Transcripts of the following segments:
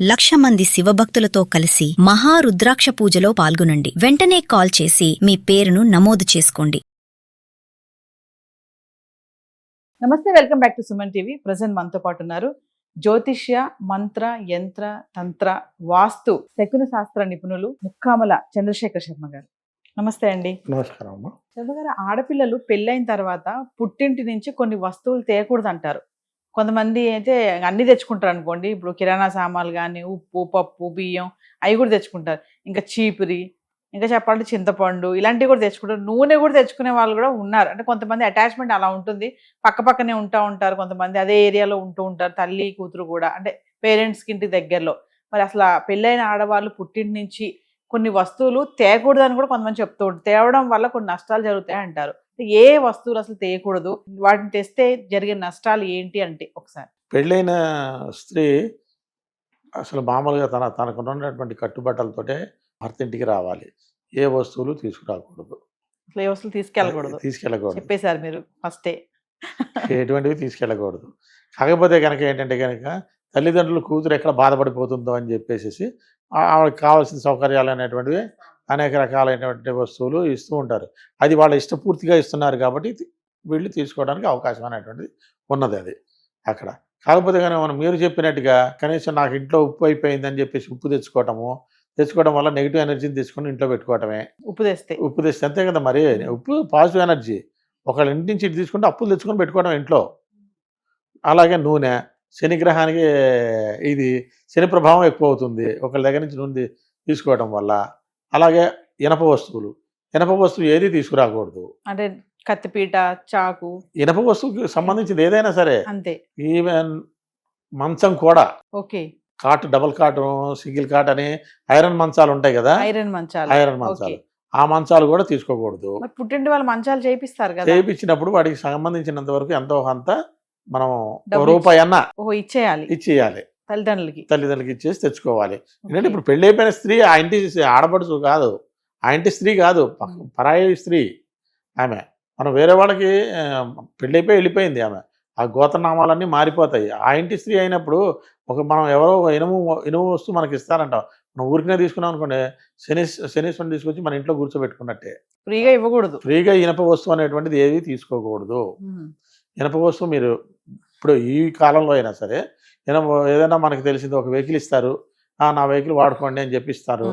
1,00,000 మంది శివభక్తులతో కలిసి మహారుద్రాక్ష పూజలో పాల్గొనండి. వెంటనే కాల్ చేసి మీ పేరును నమోదు చేసుకోండి. నమస్తే, welcome back to Suman TV. Present మనతో పాటు ఉన్నారు జ్యోతిష్య, మంత్ర, యంత్ర, తంత్ర, వాస్తు, శకున శాస్త్ర నిపుణులు ముక్కామల చంద్రశేఖర్ శర్మ గారు. నమస్తే అండి. నమస్కారం అమ్మా. శర్మ గారు, ఆడపిల్లలు పెళ్ళైన తర్వాత పుట్టింటి నుంచి కొన్ని వస్తువులు తేయకూడదు అంటారు. కొంతమంది అయితే అన్ని తెచ్చుకుంటారు అనుకోండి. ఇప్పుడు కిరాణా సామాన్లు కానీ, ఉప్పు, పప్పు, బియ్యం అవి కూడా తెచ్చుకుంటారు. ఇంకా చీపురి, ఇంకా చెప్పాలంటే చింతపండు, ఇలాంటివి కూడా తెచ్చుకుంటారు. నూనె కూడా తెచ్చుకునే వాళ్ళు కూడా ఉన్నారు. అంటే కొంతమంది అటాచ్మెంట్ అలా ఉంటుంది, పక్క పక్కనే ఉంటారు. కొంతమంది అదే ఏరియాలో ఉంటూ ఉంటారు, తల్లి కూతురు కూడా, అంటే పేరెంట్స్కి ఇంటి దగ్గరలో. మరి అసలు పెళ్ళైన ఆడవాళ్ళు పుట్టింటి నుంచి కొన్ని వస్తువులు తేయకూడదని కూడా కొంతమంది చెప్తూ ఉంటారు. తేవడం వల్ల కొన్ని నష్టాలు జరుగుతాయి అంటారు. ఏ వస్తువులు అసలు తేయకూడదు, వాటిని తెస్తే జరిగే నష్టాలు ఏంటి అంటే ఒకసారి. పెళ్ళైన స్త్రీ అసలు మామూలుగా తనకున్నటువంటి కట్టుబట్టలతోటే భర్త ఇంటికి రావాలి. ఏ వస్తువులు తీసుకురాకూడదు, అసలు ఏ వస్తువులు తీసుకెళ్ళకూడదు చెప్పేశారు మీరు ఫస్టే. ఎటువంటివి తీసుకెళ్ళకూడదు. కాకపోతే కనుక ఏంటంటే కనుక తల్లిదండ్రులు కూతురు ఎక్కడ బాధపడిపోతుందో అని చెప్పేసి ఆవిడకి కావాల్సిన సౌకర్యాలు అనేటువంటివి అనేక రకాలైనటువంటి వస్తువులు ఇస్తూ ఉంటారు. అది వాళ్ళ ఇష్టపూర్తిగా ఇస్తున్నారు కాబట్టి వీళ్ళు తీసుకోవడానికి అవకాశం అనేటువంటిది ఉన్నది అది అక్కడ. కాకపోతే కానీ మీరు చెప్పినట్టుగా కనీసం నాకు ఇంట్లో ఉప్పు అయిపోయిందని చెప్పేసి ఉప్పు తెచ్చుకోవడం వల్ల నెగిటివ్ ఎనర్జీని తీసుకొని ఇంట్లో పెట్టుకోవటమే. ఉప్పు తెస్తే అంతే కదా. మరి ఉప్పు పాజిటివ్ ఎనర్జీ. ఒకళ్ళ ఇంటి నుంచి ఇటు తీసుకుంటే అప్పులు తెచ్చుకొని పెట్టుకోవడం ఇంట్లో. అలాగే నూనె, శనిగ్రహానికి ఇది శని ప్రభావం ఎక్కువ అవుతుంది ఒకళ్ళ దగ్గర నుంచి నూనె తీసుకోవడం వల్ల. అలాగే ఇనప వస్తువు ఏది తీసుకురాకూడదు. అంటే కత్తిపీట, చాకు, ఇనప వస్తువుకి సంబంధించింది ఏదైనా సరే అంతే. ఈవెన్ మంచం కూడా. Okay. Cot, double cot, single cot అని ఐరన్ మంచాలు ఉంటాయి కదా, ఐరన్ మంచాలు, ఆ మంచాలు కూడా తీసుకోకూడదు. పుట్టింటి వాళ్ళు మంచాలు చేయిస్తారు కదా, చేయించినప్పుడు వాటికి సంబంధించినంత వరకు ఎంతో అంత మనం రూపాయి అన్నా ఇచ్చేయాలి. తల్లిదండ్రులకి ఇచ్చేసి తెచ్చుకోవాలి. ఎందుకంటే ఇప్పుడు పెళ్లి అయిపోయిన స్త్రీ ఆ ఇంటి ఆడపడుచు కాదు, ఆ ఇంటి స్త్రీ కాదు, పరాయి స్త్రీ ఆమె. మనం వేరే వాళ్ళకి పెళ్ళి అయిపోయి వెళ్ళిపోయింది ఆమె. ఆ గోత్రనామాలన్నీ మారిపోతాయి. ఆ ఇంటి స్త్రీ అయినప్పుడు మనం ఎవరో ఇనుము వస్తువు మనకి ఇస్తారంట. మనం ఊరికనే తీసుకున్నాం అనుకోండి, శనీశ్వరుని తీసుకొచ్చి మన ఇంట్లో కూర్చోబెట్టుకున్నట్టే. ఫ్రీగా ఇవ్వకూడదు. ఫ్రీగా ఇనప వస్తువు అనేటువంటిది ఏది తీసుకోకూడదు. ఇనప వస్తువు మీరు ఇప్పుడు ఈ కాలంలో అయినా సరే ఏదైనా మనకి తెలిసింది ఒక వెహికల్ ఇస్తారు, నా వెహికల్ వాడుకోండి అని చెప్పిస్తారు.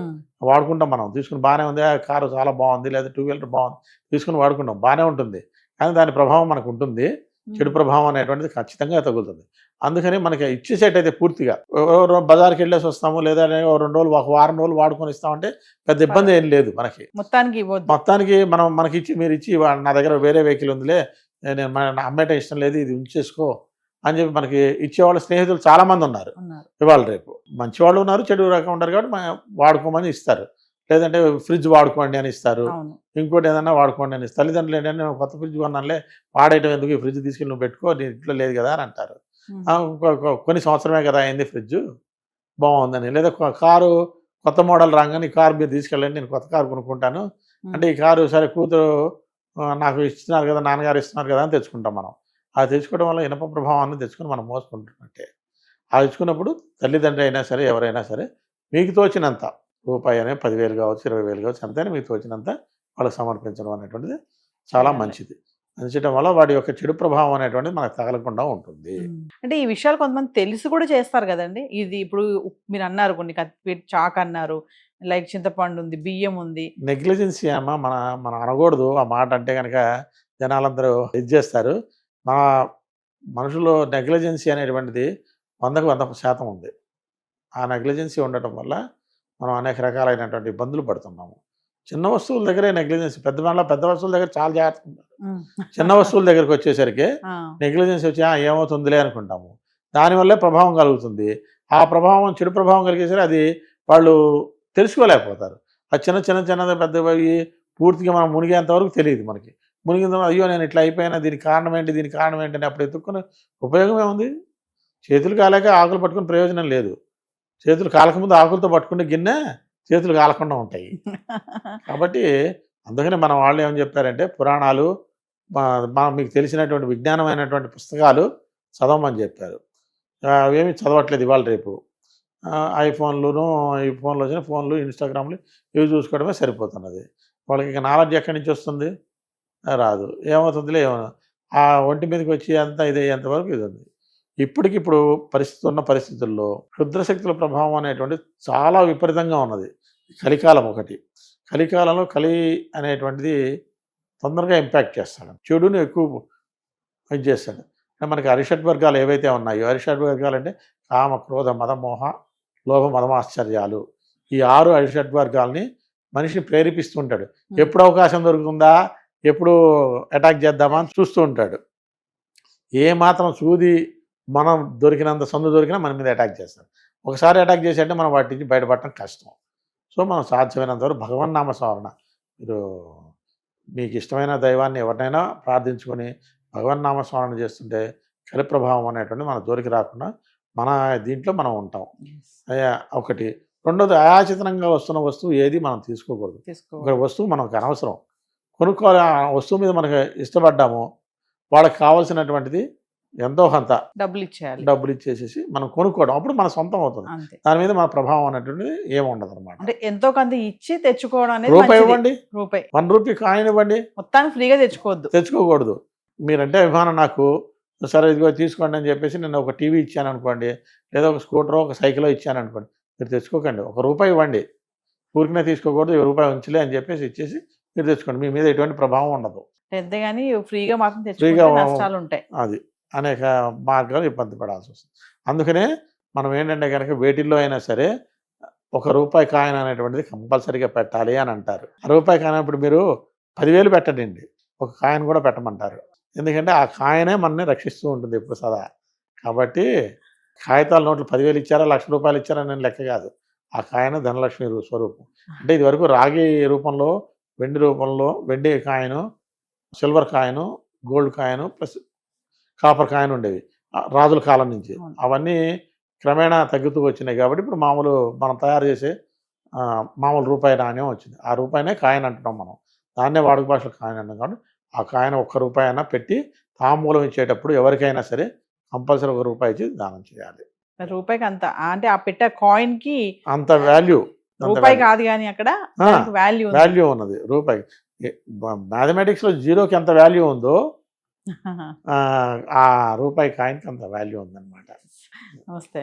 వాడుకుంటాం, మనం తీసుకుని బాగానే ఉంది, కారు చాలా బాగుంది, లేదా 2 వీలర్ బాగుంది, తీసుకుని వాడుకుంటాం, బాగానే ఉంటుంది. కానీ దాని ప్రభావం మనకు ఉంటుంది, చెడు ప్రభావం అనేటువంటిది ఖచ్చితంగా తగులుతుంది. అందుకని మనకి ఇచ్చేసేటైతే పూర్తిగా బజార్కి వెళ్ళేసి వస్తాము, లేదా 2 రోజులు, 1 వారం రోజులు వాడుకొని ఇస్తామంటే పెద్ద ఇబ్బంది ఏం లేదు మనకి. మొత్తానికి మనకి ఇచ్చి మీరు ఇచ్చి నా దగ్గర వేరే వెహికల్ ఉందిలే, నేను అమ్మేట ఇష్టం లేదు, ఇది ఉంచేసుకో అని చెప్పి మనకి ఇచ్చేవాళ్ళ స్నేహితులు చాలా మంది ఉన్నారు ఇవాళ రేపు. మంచి వాళ్ళు ఉన్నారు, చెడు రకం ఉంటారు కాబట్టి వాడుకోమని ఇస్తారు. లేదంటే ఫ్రిడ్జ్ వాడుకోండి అని ఇస్తారు, ఇంకోటి ఏదన్నా వాడుకోండి అని. తల్లిదండ్రులు ఏంటంటే కొత్త ఫ్రిడ్జ్ కొన్నానులే, వాడేయటం ఎందుకు, ఈ ఫ్రిడ్జ్ తీసుకెళ్ళి నువ్వు పెట్టుకో, నీ ఇంట్లో లేదు కదా అని అంటారు. కొన్ని సంవత్సరమే కదా అయింది ఫ్రిడ్జ్, బాగుందని. లేదా కారు కొత్త మోడల్ రాగానే ఈ కారు మీరు తీసుకెళ్ళండి, నేను కొత్త కారు కొనుక్కుంటాను అంటే, ఈ కారు సరే కూతురు నాకు ఇస్తున్నారు కదా, నాన్నగారు ఇస్తున్నారు కదా అని తెచ్చుకుంటాం మనం. అది తెచ్చుకోవడం వల్ల ఇనప ప్రభావాన్ని తెచ్చుకొని మనం మోసుకుంటున్నట్టే. అది తెచ్చుకున్నప్పుడు తల్లిదండ్రి అయినా సరే ఎవరైనా సరే మీకు తోచినంత రూపాయి అనే 10,000 కావచ్చు, 20,000 కావచ్చు, అంతేనా మీకు తోచినంత వాళ్ళకి సమర్పించడం అనేటువంటిది చాలా మంచిది. అందించడం వల్ల వాడి యొక్క చెడు ప్రభావం అనేటువంటిది మనకు తగలకుండా ఉంటుంది. అంటే ఈ విషయాలు కొంతమంది తెలిసి కూడా చేస్తారు కదండి. ఇది ఇప్పుడు మీరు అన్నారు కొన్ని కత్తిపీట, చాక్ అన్నారు, లైక్ చింతపండు ఉంది, బియ్యం ఉంది. నెగ్లిజెన్సీ అమ్మ, మనం అనకూడదు ఆ మాట. అంటే కనుక జనాలందరూ ఇది చేస్తారు. మన మనుషుల్లో నెగ్లిజెన్సీ అనేటువంటిది 100కు 100% ఉంది. ఆ నెగ్లిజెన్సీ ఉండటం వల్ల మనం అనేక రకాలైనటువంటి ఇబ్బందులు పడుతున్నాము. చిన్న వస్తువుల దగ్గరే నెగ్లిజెన్సీ, పెద్ద వస్తువుల దగ్గర చాలా జాగ్రత్తగా ఉంటారు. చిన్న వస్తువుల దగ్గరికి వచ్చేసరికి నెగ్లిజెన్సీ వచ్చి ఏమవుతుందిలే అనుకుంటాము. దానివల్లే ప్రభావం కలుగుతుంది. ఆ ప్రభావం చెడు ప్రభావం కలిగేసరికి అది వాళ్ళు తెలుసుకోలేకపోతారు. ఆ చిన్న పెద్దవి పూర్తిగా మనం మునిగేంత వరకు తెలియదు మనకి. మునిగిన తర్వాత అయ్యో నేను ఇట్లా అయిపోయినా, దీనికి కారణం ఏంటి అని అప్పుడు ఎత్తుక్కుని ఉపయోగం ఏముంది? చేతులు కాలేక ఆకులు పట్టుకుని ప్రయోజనం లేదు. చేతులు కాలకముందు ఆకులతో పట్టుకునే గిన్నె చేతులు కాలకుండా ఉంటాయి. కాబట్టి అందుకని మన వాళ్ళు ఏమని చెప్పారంటే, పురాణాలు, మీకు తెలిసినటువంటి విజ్ఞానమైనటువంటి పుస్తకాలు చదవమని చెప్పారు. అవేమి చదవట్లేదు ఇవాళ రేపు. ఐఫోన్లును ఈ ఫోన్లు వచ్చిన ఫోన్లు ఇన్స్టాగ్రామ్లు ఇవి చూసుకోవడమే సరిపోతున్నది. వాళ్ళకి ఇక నాలెడ్జ్ ఎక్కడి నుంచి వస్తుంది? రాదు. ఏమవుతుందిలే ఏమో ఆ ఒంటి మీదకి వచ్చి అంతా ఇదయ్యేంత వరకు ఇది ఉంది. ఇప్పటికిప్పుడు ఉన్న పరిస్థితుల్లో క్షుద్రశక్తుల ప్రభావం అనేటువంటిది చాలా విపరీతంగా ఉన్నది. కలికాలం ఒకటి. కలికాలంలో కలి అనేటువంటిది తొందరగా ఇంపాక్ట్ చేస్తాడు. చెడుని ఎక్కువ ఇది చేస్తాడు. మనకి అరిషడ్ వర్గాలు ఏవైతే ఉన్నాయో అరిషడ్ వర్గాలు అంటే కామ, క్రోధ, మద, మోహ, లోభ, మదమాశ్చర్యాలు. ఈ 6 అరిషడ్ వర్గాల్ని మనిషిని ప్రేరేపిస్తూ ఉంటాడు. ఎప్పుడు అవకాశం దొరుకుతుందా, ఎప్పుడు అటాక్ చేద్దామా అని చూస్తూ ఉంటాడు. ఏ మాత్రం సూది మనం దొరికినంత సందు దొరికినా మన మీద అటాక్ చేస్తాడు. ఒకసారి అటాక్ చేసేటంటే మనం వాటి నుంచి బయటపడటం కష్టం. సో మనం సాధ్యమైనంత వరకు భగవన్నామ స్మరణ, మీరు మీకు ఇష్టమైన దైవాన్ని ఎవరినైనా ప్రార్థించుకొని భగవన్నామ స్మరణ చేస్తుంటే కలి ప్రభావం అనేటువంటి మన జోలికి రాకుండా మన దీంట్లో మనం ఉంటాం. ఒకటి. రెండోది, అయాచితంగా వస్తున్న వస్తువు ఏది మనం తీసుకోకూడదు. ఒక వస్తువు మనకు అనవసరం, కొనుక్కోవాలి. ఆ వస్తువు మీద మనకు ఇష్టపడ్డాము, వాళ్ళకి కావాల్సినటువంటిది ఎంతో కొంత డబ్బులు ఇచ్చేసేసి మనం కొనుక్కోవడం, అప్పుడు మన సొంతం అవుతుంది. దాని మీద మన ప్రభావం అనేటువంటిది ఏముండదు అనమాట. అంటే ఎంతో కొంత ఇచ్చి తెచ్చుకోవడం అనేది రూపాయి ఇవ్వండి, రూపాయి ₹1 కాయిన్ ఇవ్వండి, మొత్తానికి ఫ్రీగా తెచ్చుకోకూడదు. మీరంటే అభిమానం నాకు, సరే ఇదిగో తీసుకోండి అని చెప్పేసి నేను ఒక టీవీ ఇచ్చాను అనుకోండి, లేదా ఒక స్కూటరో ఒక సైకిలో ఇచ్చాను అనుకోండి, మీరు తెచ్చుకోకండి. ₹1 ఇవ్వండి, ఊరికనే తీసుకోకూడదు. ₹1 ఉంచలే అని చెప్పేసి ఇచ్చేసి మీరు తెచ్చుకోండి. మీ మీద ఎటువంటి ప్రభావం ఉండదు. అంతేగాని ఫ్రీగా మాత్రం తెచ్చుకుంటే నష్టాలు ఉంటాయి. అది అనేక మార్గాలు ఇబ్బంది పడాల్సి వస్తుంది. అందుకనే మనం ఏంటంటే కనుక వేటిల్లో అయినా సరే ₹1 కాయిన్ అనేటువంటిది కంపల్సరీగా పెట్టాలి అని అంటారు. ₹1 కాయిన్ ఇప్పుడు మీరు 10,000 పెట్టండి, ఒక కాయిన్ కూడా పెట్టమంటారు. ఎందుకంటే ఆ కాయినే మనని రక్షిస్తూ ఉంటుంది ఎప్పుడు సదా. కాబట్టి కాగితాల నోట్లు 10,000 ఇచ్చారా, ₹1,00,000 ఇచ్చారా అని లెక్క కాదు. ఆ కాయిన్ ధనలక్ష్మి స్వరూపం. అంటే ఇది వరకు రాగి రూపంలో, వెండి రూపంలో, వెండి coin, silver coin, gold coin plus copper coin ఉండేవి రాజుల కాలం నుంచి. అవన్నీ క్రమేణా తగ్గుతూ వచ్చినాయి. కాబట్టి ఇప్పుడు మామూలు మనం తయారు చేసే మామూలు రూపాయి నాణ్యం వచ్చింది. ఆ రూపాయినే కాయిన్ అంటున్నాం మనం. దాన్నే వాడుక భాషలో కాయిన్ అంటాం. కాబట్టి ఆ కాయిన్ ₹1 అయినా పెట్టి తాంబూలం ఇచ్చేటప్పుడు ఎవరికైనా సరే కంపల్సరీ ₹1 ఇచ్చి దానం చేయాలి. రూపాయికి అంత అంటే ఆ పెట్టే కాయిన్ కి అంత వాల్యూ, రూపాయి కాదు కానీ అక్కడ వాల్యూ ఉన్నది. రూపాయి మ్యాథమెటిక్స్ లో 0కి ఎంత వాల్యూ ఉందో ఆ ₹1 కాయిన్కి అంత వాల్యూ ఉందన్నమాట. నమస్తే.